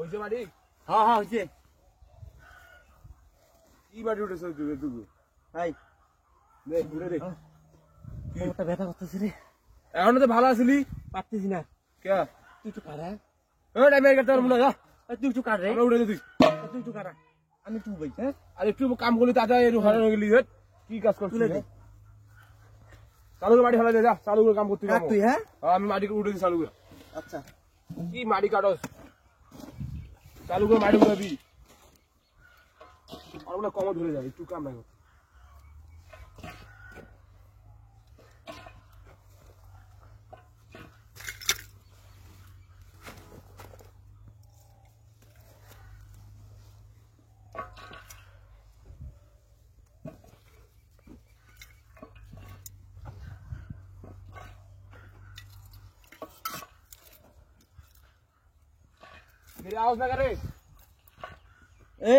হইছে মাটি? হ্যাঁ হ্যাঁ হইছে। কি মাটি উঠেছে তুই? ভাই দেখ ঘুরে দেখ। কোমরটা ব্যথা করতেছে রে। এখন তো ভালো আছিলি? পারতেছি না। কে? তুই একটু কারা। ওই টাইমে করতে পারবো না যা। তুই একটু কাট রে। আমরা উঠে তুই। তুই একটু কারা। আমি একটু ভাই হ্যাঁ। আর একটু কাম করলি তাড়াতাড়ি একটু হয়রান হয়ে গেলি কি কাজ করছিস? তুলে দে। চালু করে মাটি ফেলা দে যা, চালু করে কাম করতে কাট তুই হ্যাঁ। আমি মাটি উঠে দিই চালু করে। আচ্ছা কি মাটি কাটস? চালু করে মাটি উঠাবি। আর ওগুলো কম ধরে যাবে, একটু কাম রাখো। मेरी आवाज ना करे এ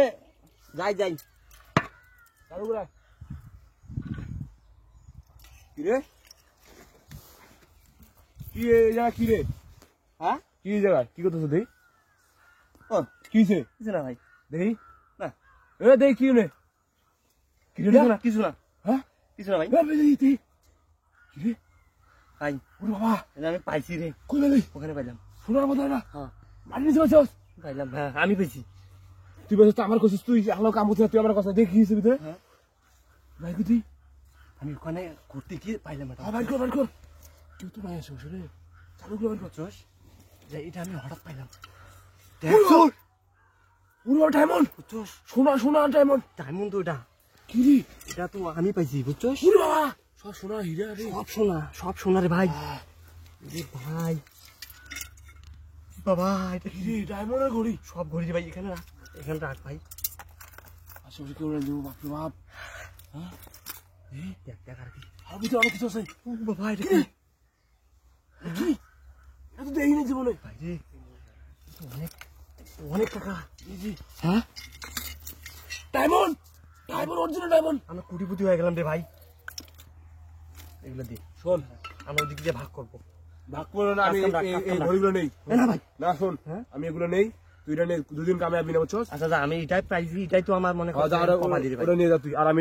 যাই যাই चालू करा की रे की जगह की रे হ্যাঁ की जगह की করতেছ দেই ও কিছে কিছু না ভাই দেই না এ দেই কি নে কি রে কিছু না কিছু না হ্যাঁ কিছু না ভাই এ দেই দেই কি রে ভাই ওরে বাবা এটা আমি পাইছি রে কই দেই ওখানে পাইলাম সোনার মতো না হ্যাঁ মাটি নিতে বসছস পাইলাম হ্যাঁ আমি পেয়েছি তুই বসছ আমার কইছিস তুই আলো কাম করছিস তুই আমার কথা দেখিস ভিতরে হ্যাঁ ভাই কই তুই আমি ওখানে ঘুরতে গিয়ে পাইলাম এটা ভাই কর তুই তো ভাই আসছ রে চালু করে কর চোষ যে এটা আমি হঠাৎ পাইলাম দেখছো পুরো ডায়মন্ড বুঝছস সোনা সোনা ডায়মন্ড ডায়মন্ড তো এটা কি রে এটা তো আমি পাইছি বুঝছস পুরো বাবা সব সোনা হীরা রে সব সোনা রে ভাই রে ভাই বাবা এটা কি রে ডায়মন্ডের ঘড়ি সব ঘড়ি রে ভাই এখানে রাখ এখানে রাখ ভাই আশেপাশে কেউ নেই বাপ রে বাপ হ্যাঁ দেখ দেখ আর কি আর ভিতরে অনেক কিছু আছে ও বাবা এটা কি কি এত দেই না জীবনে ভাই রে অনেক অনেক টাকা জি হ্যাঁ ডায়মন্ড ডায়মন্ড অরিজিনাল ডায়মন্ড আমরা কোটিপতি হয়ে গেলাম রে ভাই এগুলো দি শোন আমরা ওদিক দিয়ে ভাগ করবো ভাগ করো না আমি কাস্টম এই ঘড়িগুলো নেই না ভাই না শোন হ্যাঁ? আমি এগুলো নেই তুই এটা নে দুদিন কামে আবি না বুঝছস আচ্ছা আমি এটাই পাইছি এটাই তো আমার মনে ওটা কপালি রে ভাই নিয়ে যা তুই আর আমি